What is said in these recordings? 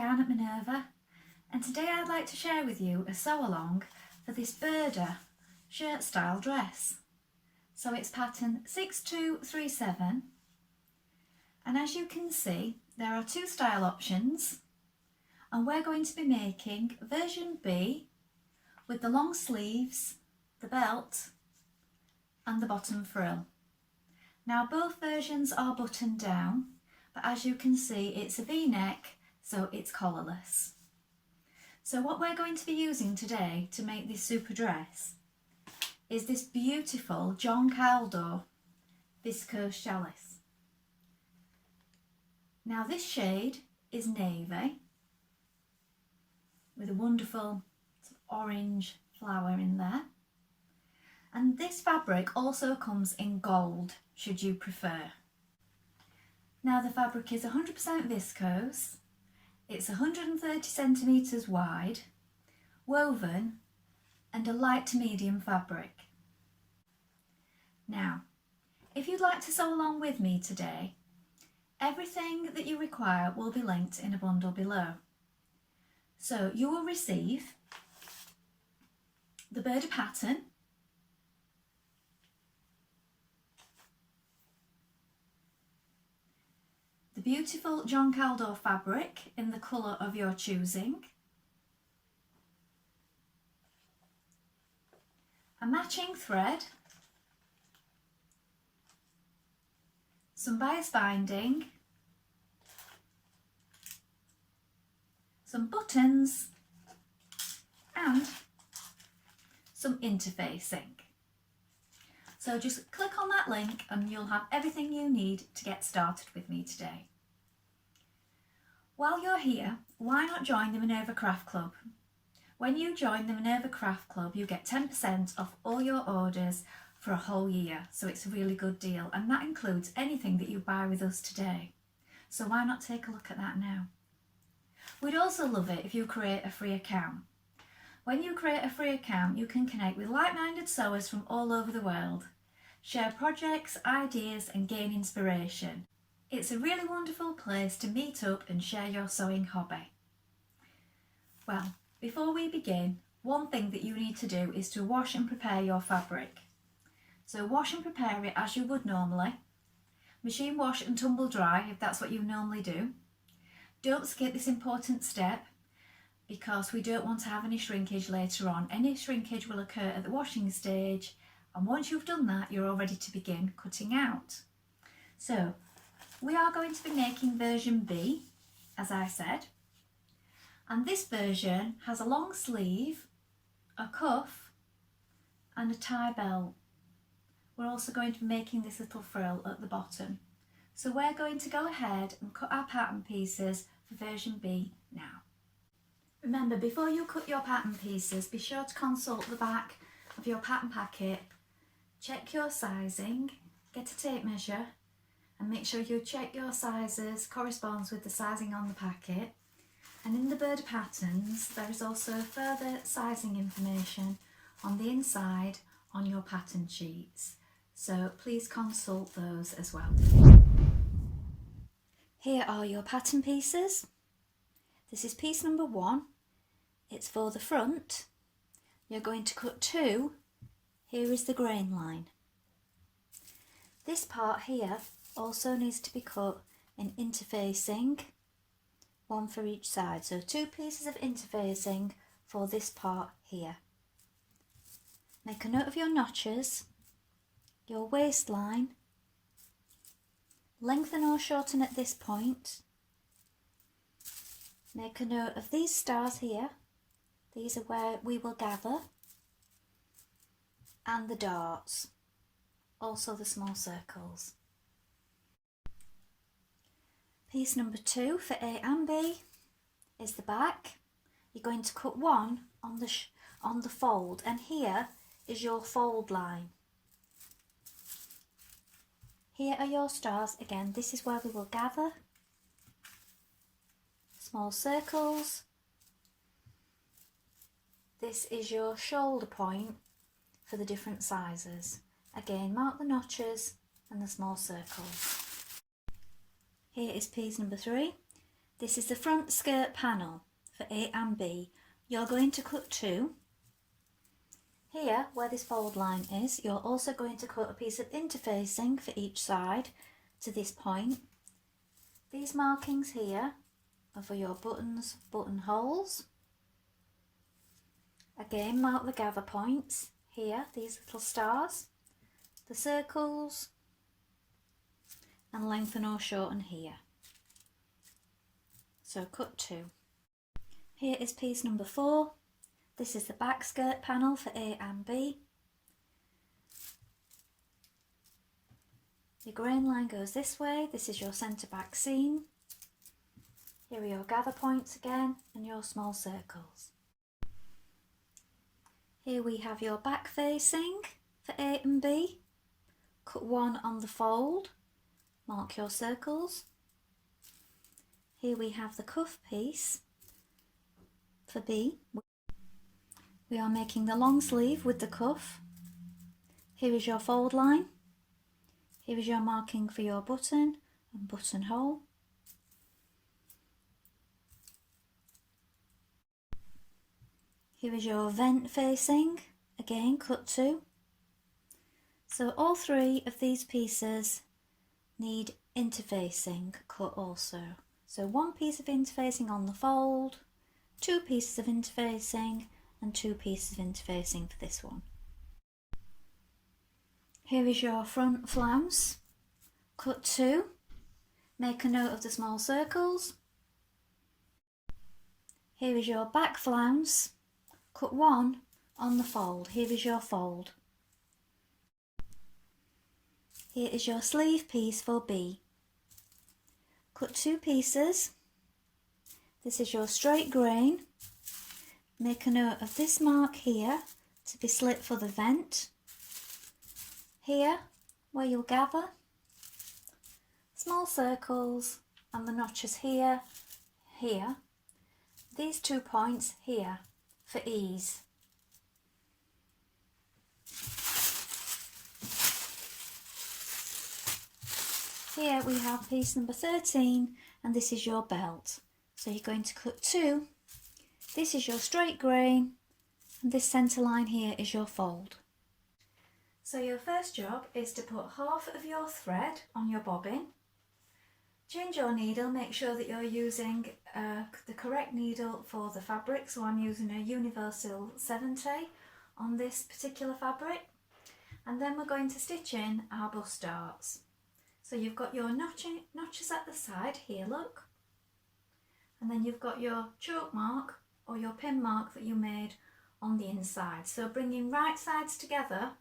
Dianne at Minerva, and today I'd like to share with you a sew along for this Burda shirt style dress. So it's pattern 6237, and as you can see there are two style options, and we're going to be making version B with the long sleeves, the belt and the bottom frill. Now both versions are buttoned down, but as you can see it's a V-neck, so it's collarless. So what we're going to be using today to make this super dress is this beautiful John Kaldor Viscose Challis. Now this shade is navy with a wonderful orange flower in there, and this fabric also comes in gold should you prefer. Now the fabric is 100% viscose, it's 130 centimetres wide, woven and a light to medium fabric. Now if you'd like to sew along with me today, everything that you require will be linked in a bundle below. So you will receive the Burda pattern, the beautiful John Kaldor fabric in the colour of your choosing, a matching thread, some bias binding, some buttons and some interfacing. So just click on that link and you'll have everything you need to get started with me today. While you're here, why not join the Minerva Craft Club? When you join the Minerva Craft Club, you get 10% off all your orders for a whole year, so it's a really good deal, and that includes anything that you buy with us today. So why not take a look at that now? We'd also love it if you create a free account. When you create a free account, you can connect with like-minded sewers from all over the world, share projects, ideas and gain inspiration. It's a really wonderful place to meet up and share your sewing hobby. Well, before we begin, one thing that you need to do is to wash and prepare your fabric. So wash and prepare it as you would normally. Machine wash and tumble dry if that's what you normally do. Don't skip this important step because we don't want to have any shrinkage later on. Any shrinkage will occur at the washing stage, and once you've done that you're all ready to begin cutting out. So we are going to be making version B, as I said, and this version has a long sleeve, a cuff and a tie belt. We're also going to be making this little frill at the bottom. So we're going to go ahead and cut our pattern pieces for version B now. Remember, before you cut your pattern pieces, be sure to consult the back of your pattern packet, check your sizing, get a tape measure and make sure you check your sizes corresponds with the sizing on the packet. And in the Burda patterns there is also further sizing information on the inside on your pattern sheets, so please consult those as well. Here are your pattern pieces. This is piece number 1. It's for the front. You're going to cut 2. Here is the grain line. This part here also needs to be cut in interfacing, one for each side. So 2 pieces of interfacing for this part here. Make a note of your notches, your waistline, lengthen or shorten at this point. Make a note of these stars here, these are where we will gather, and the darts, also the small circles. Piece number 2 for A and B is the back. You're going to cut 1 on the fold, and here is your fold line. Here are your stars. Again, this is where we will gather. Small circles. This is your shoulder point for the different sizes. Again, mark the notches and the small circles. Here is piece number 3. This is the front skirt panel for A and B. You're going to cut 2. Here, where this fold line is, you're also going to cut a piece of interfacing for each side to this point. These markings here are for your buttons, buttonholes. Again, mark the gather points here, these little stars, the circles, and lengthen or shorten here. So cut 2. Here is piece number 4. This is the back skirt panel for A and B. Your grain line goes this way. This is your centre back seam. Here are your gather points again and your small circles. Here we have your back facing for A and B. Cut 1 on the fold. Mark your circles. Here we have the cuff piece for B. We are making the long sleeve with the cuff. Here is your fold line. Here is your marking for your button and buttonhole. Here is your vent facing, again cut 2. So all 3 of these pieces need interfacing cut also. So 1 piece of interfacing on the fold, 2 pieces of interfacing and 2 pieces of interfacing for this one. Here is your front flounce, cut 2, make a note of the small circles. Here is your back flounce, cut 1 on the fold. Here is your fold. Here is your sleeve piece for B. Cut 2 pieces. This is your straight grain. Make a note of this mark here to be slit for the vent. Here, where you'll gather, small circles and the notches here, here. These 2 points here for ease. Here we have piece number 13 and this is your belt. So you're going to cut 2. This is your straight grain and this centre line here is your fold. So your first job is to put half of your thread on your bobbin. Change your needle, make sure that you're using the correct needle for the fabric. So I'm using a Universal 70 on this particular fabric. And then we're going to stitch in our bust darts. So you've got your notches at the side here, look. And then you've got your choke mark or your pin mark that you made on the inside. So bringing right sides together,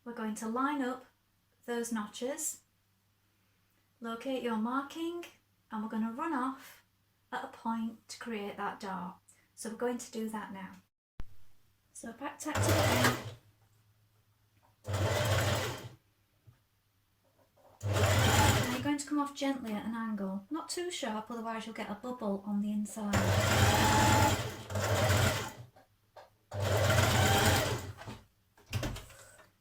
we're going to line up those notches, locate your marking, and we're going to run off at a point to create that dart. So we're going to do that now. So back tack to the end. Now you're going to come off gently at an angle, not too sharp, otherwise you'll get a bubble on the inside.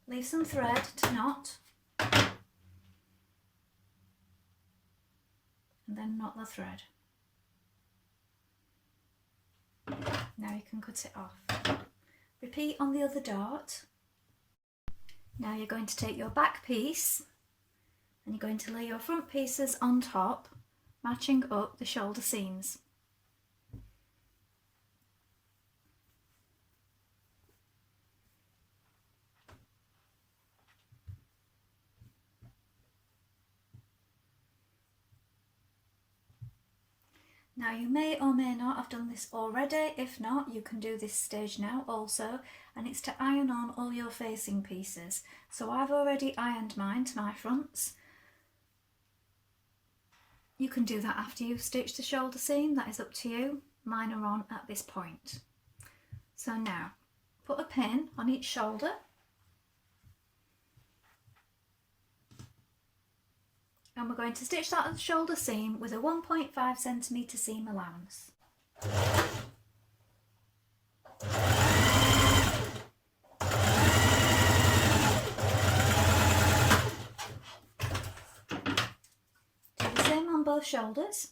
Leave some thread to knot and then knot the thread. Now you can cut it off. Repeat on the other dart. Now you're going to take your back piece and you're going to lay your front pieces on top, matching up the shoulder seams. Now you may or may not have done this already. If not, you can do this stage now also, and it's to iron on all your facing pieces. So I've already ironed mine to my fronts. You can do that after you've stitched the shoulder seam, that is up to you. Mine are on at this point. So now, put a pin on each shoulder. And we're going to stitch that shoulder seam with a 1.5 centimetre seam allowance. Do the same on both shoulders.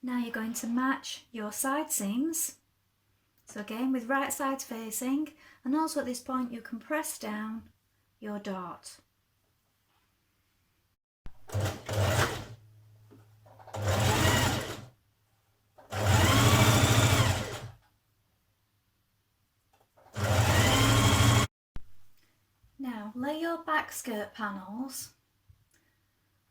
Now you're going to match your side seams. So again, with right sides facing, and also at this point you can press down your dart. Now lay your back skirt panels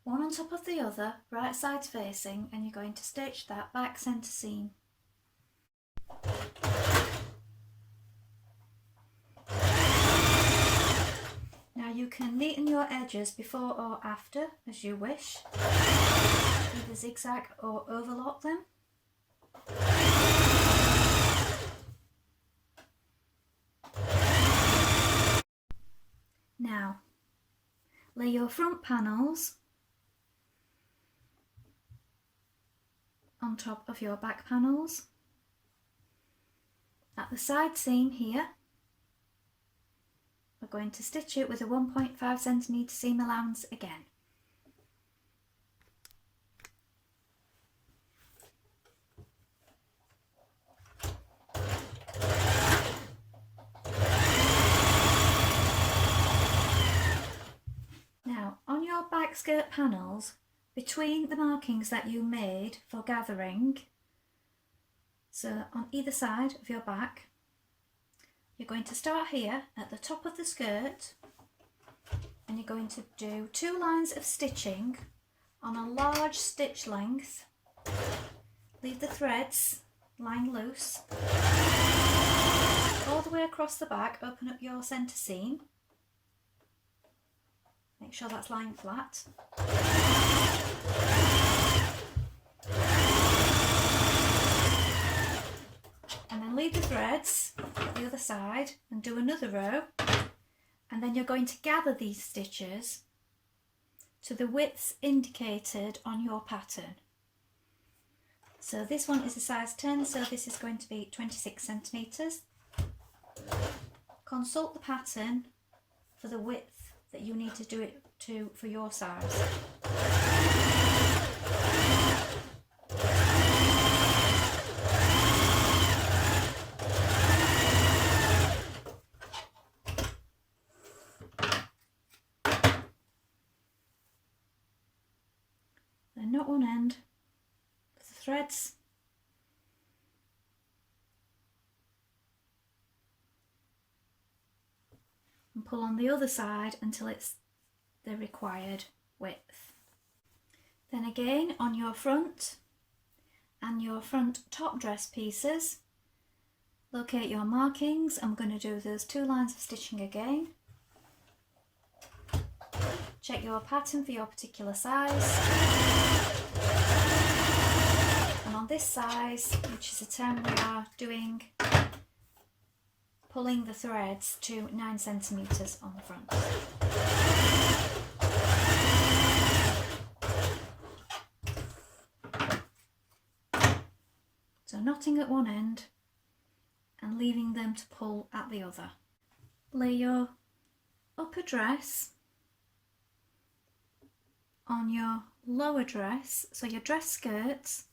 one on top of the other, right sides facing, and you're going to stitch that back centre seam. Now you can neaten your edges before or after as you wish, either zigzag or overlock them. Now lay your front panels on top of your back panels. At the side seam here, we're going to stitch it with a 1.5cm seam allowance again. Now on your back skirt panels, between the markings that you made for gathering, so on either side of your back, you're going to start here at the top of the skirt and you're going to do 2 lines of stitching on a large stitch length. Leave the threads lying loose. All the way across the back, open up your centre seam. Make sure that's lying flat. And then leave the threads at the other side and do another row, and then you're going to gather these stitches to the widths indicated on your pattern. So this one is a size 10, so this is going to be 26cm. Consult the pattern for the width that you need to do it to for your size. Then knot one end with the threads, and pull on the other side until it's the required width. Then again on your front and your front top dress pieces, locate your markings. I'm going to do those 2 lines of stitching again. Check your pattern for your particular size. And on this size, which is a 10, we are doing pulling the threads to 9cm on the front. So knotting at one end and leaving them to pull at the other. Lay your upper dress on your lower dress, so your dress skirts,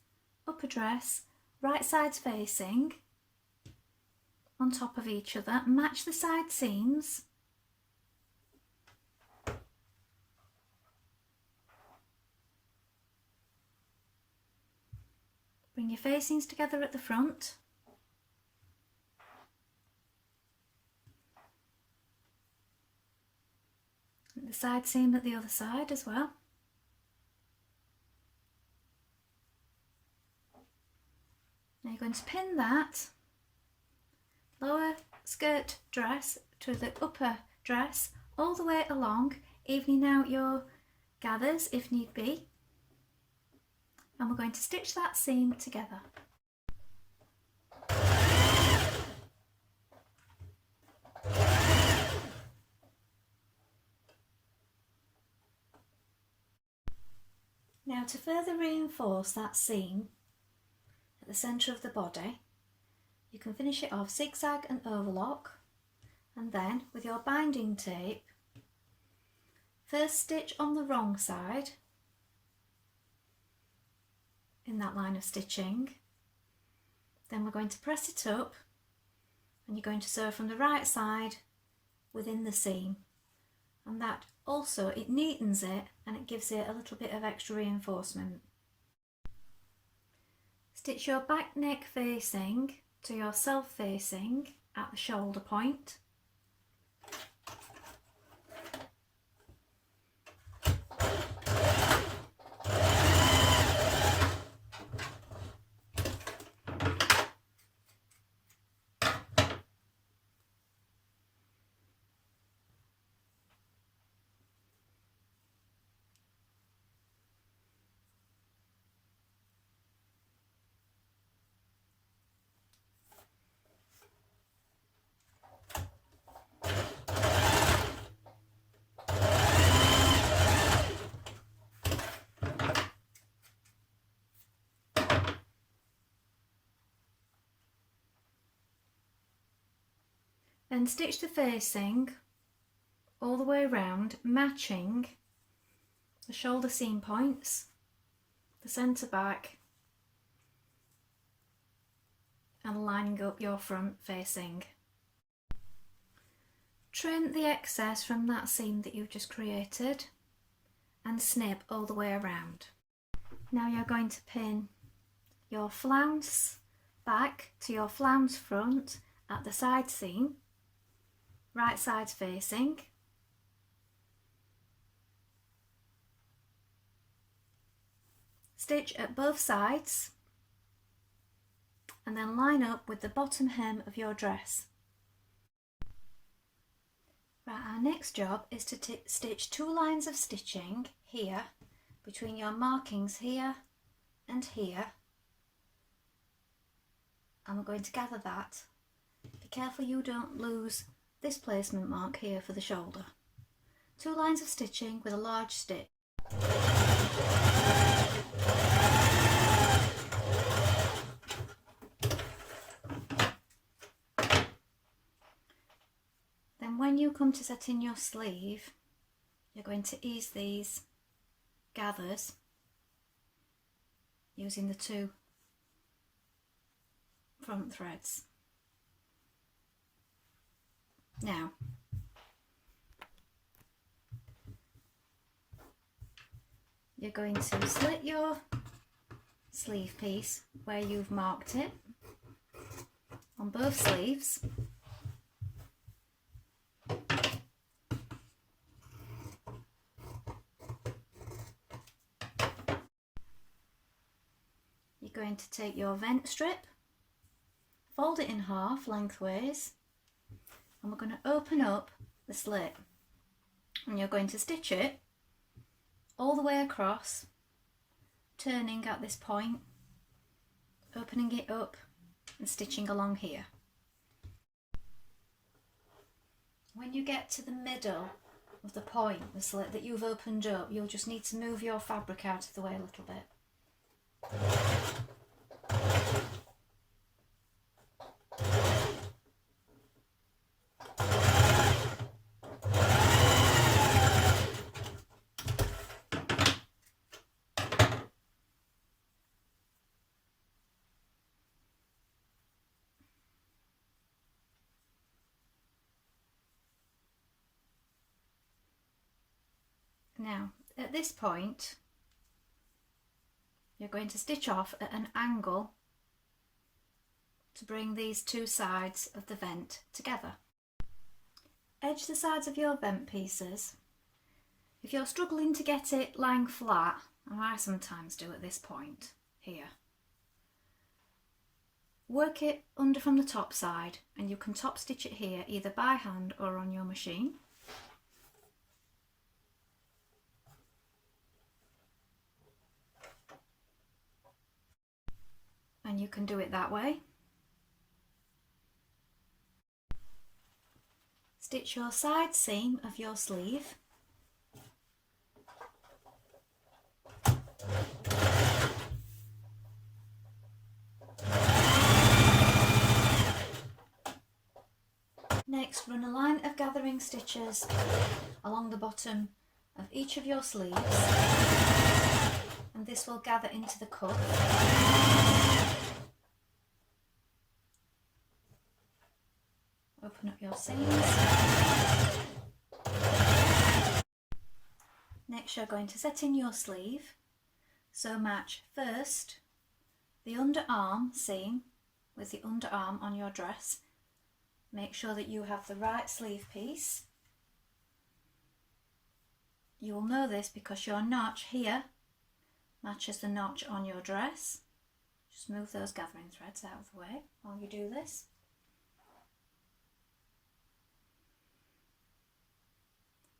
upper dress, right sides facing, on top of each other. Match the side seams. Bring your facings together at the front. And the side seam at the other side as well. Now you're going to pin that lower skirt dress to the upper dress all the way along, evening out your gathers if need be. And we're going to stitch that seam together. Now to further reinforce that seam at the centre of the body, you can finish it off zigzag and overlock, and then with your binding tape, first stitch on the wrong side, in that line of stitching. Then we're going to press it up and you're going to sew from the right side within the seam, and that also, it neatens it and it gives it a little bit of extra reinforcement. Stitch your back neck facing to your self facing at the shoulder point. Then stitch the facing all the way around, matching the shoulder seam points, the centre back, and lining up your front facing. Trim the excess from that seam that you've just created and snip all the way around. Now you're going to pin your flounce back to your flounce front at the side seam, right sides facing. Stitch at both sides and then line up with the bottom hem of your dress. Right, our next job is to stitch 2 lines of stitching here between your markings here and here, and we're going to gather that. Be careful you don't lose this placement mark here for the shoulder. 2 lines of stitching with a large stitch. Then when you come to set in your sleeve, you're going to ease these gathers using the 2 front threads. Now, you're going to slit your sleeve piece where you've marked it on both sleeves. You're going to take your vent strip, fold it in half lengthways, and we're going to open up the slit, and you're going to stitch it all the way across, turning at this point, opening it up and stitching along here. When you get to the middle of the point, the slit that you've opened up, you'll just need to move your fabric out of the way a little bit. Now, at this point, you're going to stitch off at an angle to bring these 2 sides of the vent together. Edge the sides of your vent pieces. If you're struggling to get it lying flat, and I sometimes do at this point here, work it under from the top side, and you can top stitch it here either by hand or on your machine. And you can do it that way. Stitch your side seam of your sleeve. Next, run a line of gathering stitches along the bottom of each of your sleeves, and this will gather into the cuff. Open up your seams. Next you're going to set in your sleeve, so match first the underarm seam with the underarm on your dress. Make sure that you have the right sleeve piece. You will know this because your notch here matches the notch on your dress. Just move those gathering threads out of the way while you do this.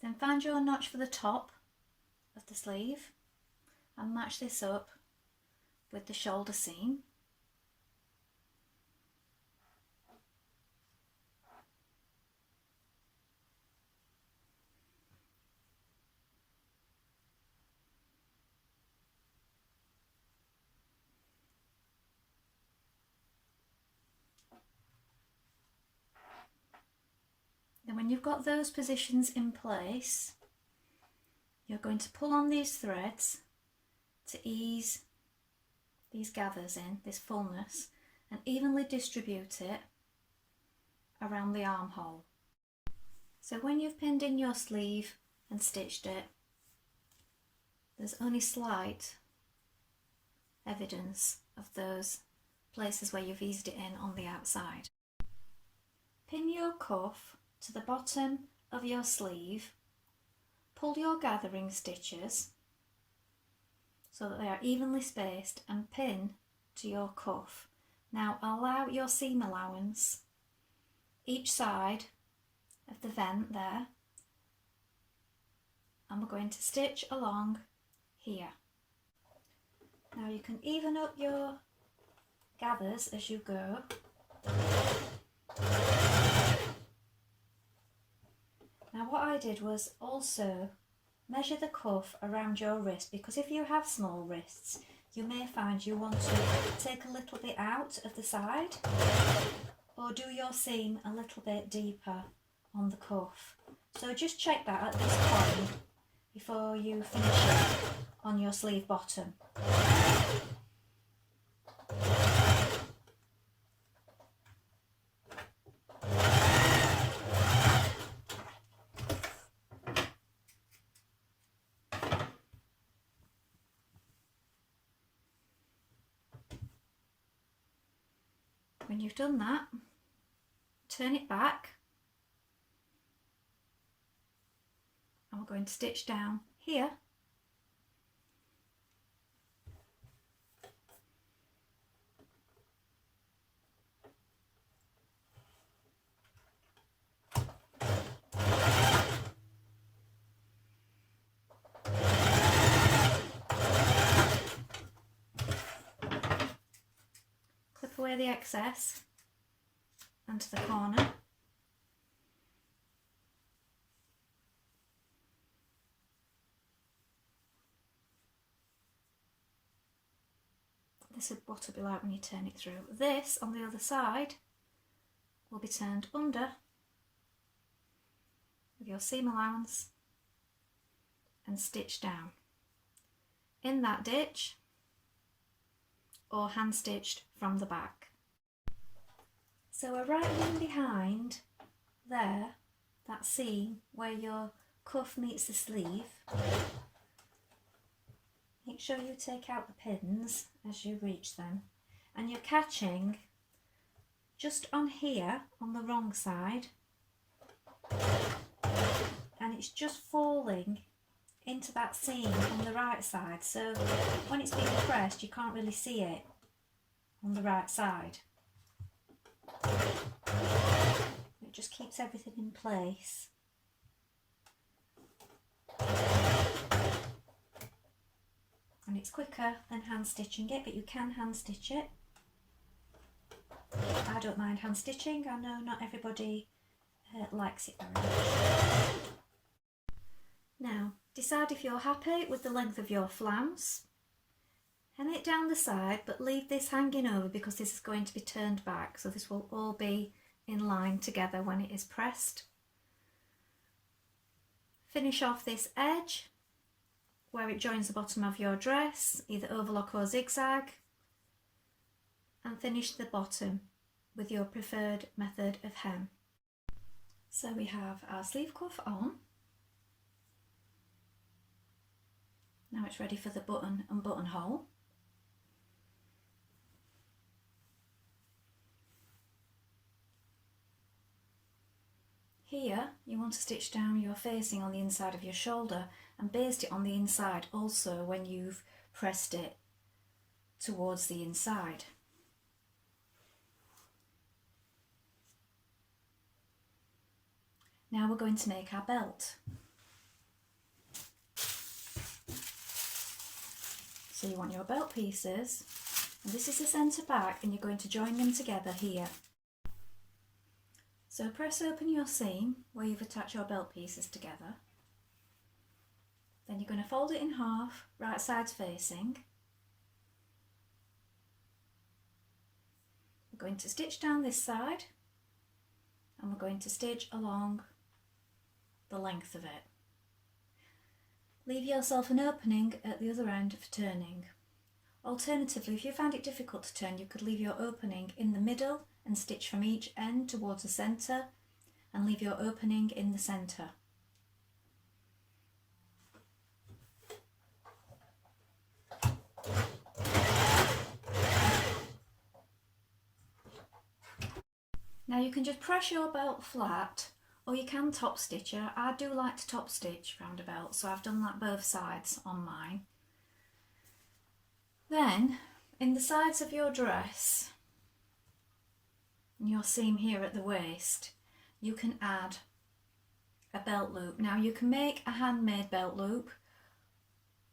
Then find your notch for the top of the sleeve and match this up with the shoulder seam. Then when you've got those positions in place, you're going to pull on these threads to ease these gathers in, this fullness, and evenly distribute it around the armhole. So when you've pinned in your sleeve and stitched it, there's only slight evidence of those places where you've eased it in on the outside. Pin your cuff to the bottom of your sleeve, pull your gathering stitches so that they are evenly spaced and pin to your cuff. Now allow your seam allowance each side of the vent there, and we're going to stitch along here. Now you can even up your gathers as you go. Now what I did was also measure the cuff around your wrist, because if you have small wrists you may find you want to take a little bit out of the side or do your seam a little bit deeper on the cuff. So just check that at this point before you finish it on your sleeve bottom. When you've done that, turn it back and we're going to stitch down here . Clip away the excess onto the corner. This is what it'll be like when you turn it through. This on the other side will be turned under with your seam allowance and stitched down in that ditch or hand stitched from the back. So we're right in behind there, that seam where your cuff meets the sleeve. Make sure you take out the pins as you reach them, and you're catching just on here on the wrong side, and it's just falling into that seam on the right side, so when it's being pressed you can't really see it on the right side. It just keeps everything in place. And it's quicker than hand stitching it, but you can hand stitch it. I don't mind hand stitching. I know not everybody likes it very much. Now, decide if you're happy with the length of your flounce. Hem it down the side, but leave this hanging over because this is going to be turned back, so this will all be in line together when it is pressed. Finish off this edge where it joins the bottom of your dress, either overlock or zigzag, and finish the bottom with your preferred method of hem. So we have our sleeve cuff on. Now it's ready for the button and buttonhole. Here you want to stitch down your facing on the inside of your shoulder and baste it on the inside also when you've pressed it towards the inside. Now we're going to make our belt. So you want your belt pieces, and this is the centre back, and you're going to join them together here. So press open your seam where you've attached your belt pieces together. Then you're going to fold it in half, right sides facing. We're going to stitch down this side, and we're going to stitch along the length of it. Leave yourself an opening at the other end for turning. Alternatively, if you found it difficult to turn, you could leave your opening in the middle and stitch from each end towards the centre, and leave your opening in the centre. Now you can just press your belt flat, or you can top stitch it. I do like to top stitch round a belt, so I've done that both sides on mine. Then, in the sides of your dress, and your seam here at the waist, you can add a belt loop. Now you can make a handmade belt loop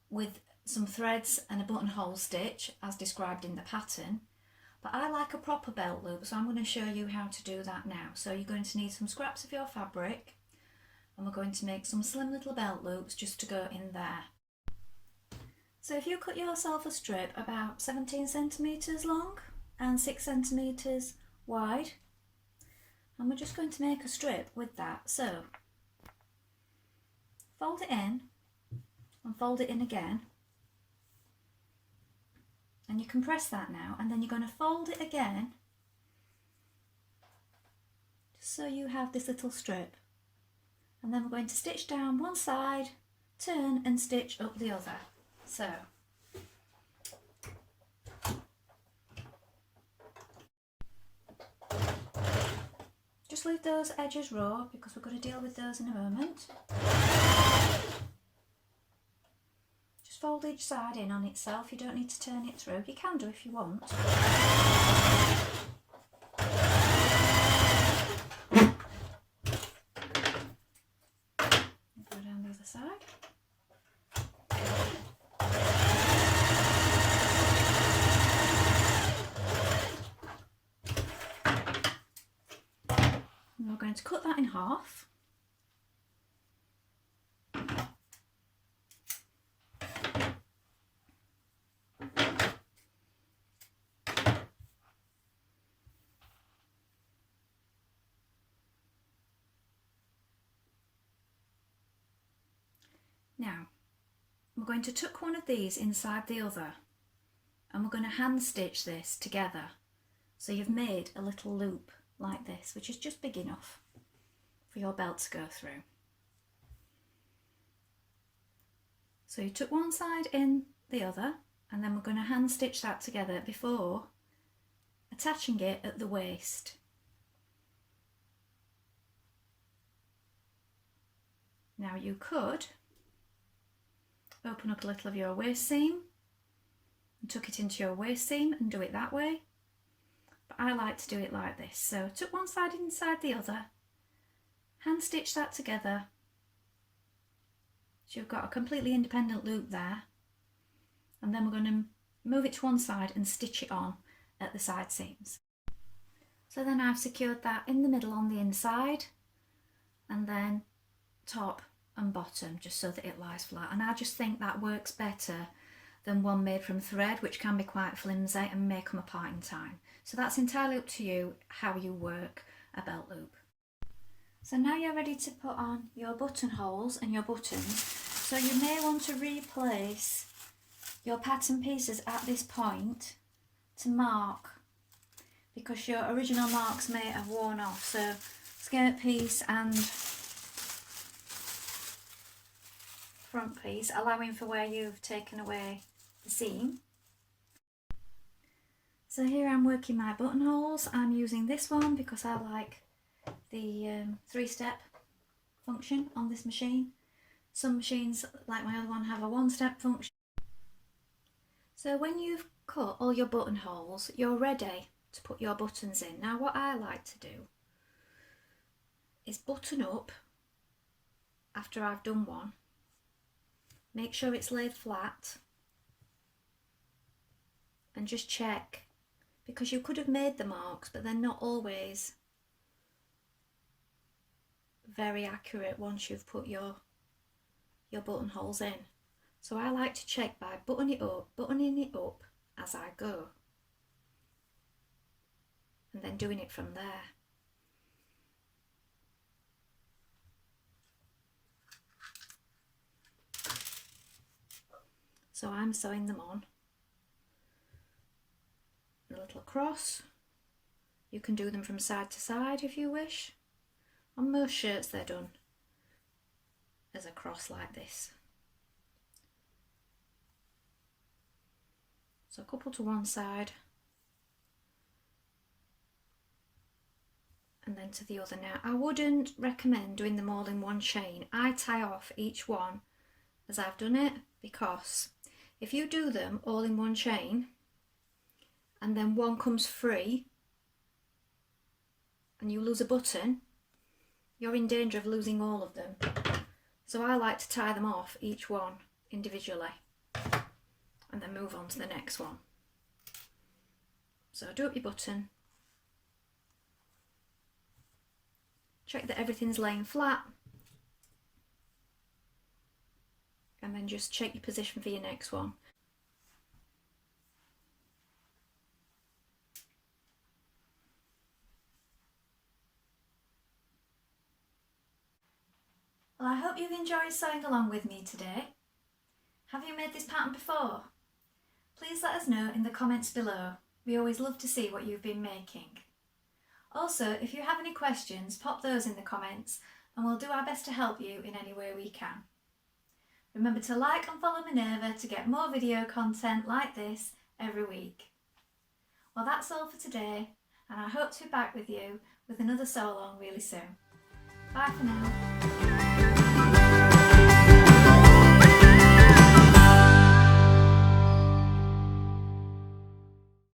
with some threads and a buttonhole stitch as described in the pattern, but I like a proper belt loop, so I'm going to show you how to do that now. So you're going to need some scraps of your fabric, and we're going to make some slim little belt loops just to go in there. So if you cut yourself a strip about 17 centimetres long and 6 centimetres wide, and we're just going to make a strip with that. So fold it in and fold it in again, and you can press that now, and then you're going to fold it again just so you have this little strip, and then we're going to stitch down one side, turn and stitch up the other. So just leave those edges raw because we're going to deal with those in a moment. Just fold each side in on itself, you don't need to turn it through. You can do if you want. Go down the other side. And we're going to cut that in half. Now, we're going to tuck one of these inside the other, and we're going to hand stitch this together. So you've made a little loop like this, which is just big enough for your belt to go through. So you tuck one side in the other, and then we're going to hand stitch that together before attaching it at the waist. Now you could open up a little of your waist seam and tuck it into your waist seam and do it that way, but I like to do it like this. So tuck one side inside the other, hand stitch that together, so you've got a completely independent loop there, and then we're going to move it to one side and stitch it on at the side seams. So then I've secured that in the middle on the inside, and then top and bottom just so that it lies flat, and I just think that works better than one made from thread, which can be quite flimsy and may come apart in time. So that's entirely up to you how you work a belt loop. So now you're ready to put on your buttonholes and your buttons. So you may want to replace your pattern pieces at this point to mark, because your original marks may have worn off. So skirt piece and front piece, allowing for where you've taken away the seam. So here I'm working my buttonholes. I'm using this one because I like the 3-step function on this machine. Some machines, like my other one, have a 1-step function. So when you've cut all your buttonholes, you're ready to put your buttons in. Now what I like to do is button up after I've done one. Make sure it's laid flat and just check, because you could have made the marks, but they're not always very accurate once you've put your buttonholes in. So I like to check by buttoning it up as I go, and then doing it from there. So I'm sewing them on a little across. You can do them from side to side if you wish. On most shirts they're done as a cross like this. So a couple to one side and then to the other. Now I wouldn't recommend doing them all in one chain. I tie off each one as I've done it, because if you do them all in one chain and then one comes free and you lose a button, you're in danger of losing all of them. So I like to tie them off each one individually and then move on to the next one. So do up your button, check that everything's laying flat, and then just check your position for your next one. Well, I hope you've enjoyed sewing along with me today. Have you made this pattern before? Please let us know in the comments below. We always love to see what you've been making. Also, if you have any questions, pop those in the comments and we'll do our best to help you in any way we can. Remember to like and follow Minerva to get more video content like this every week. Well, that's all for today, and I hope to be back with you with another sew along really soon. Bye for now.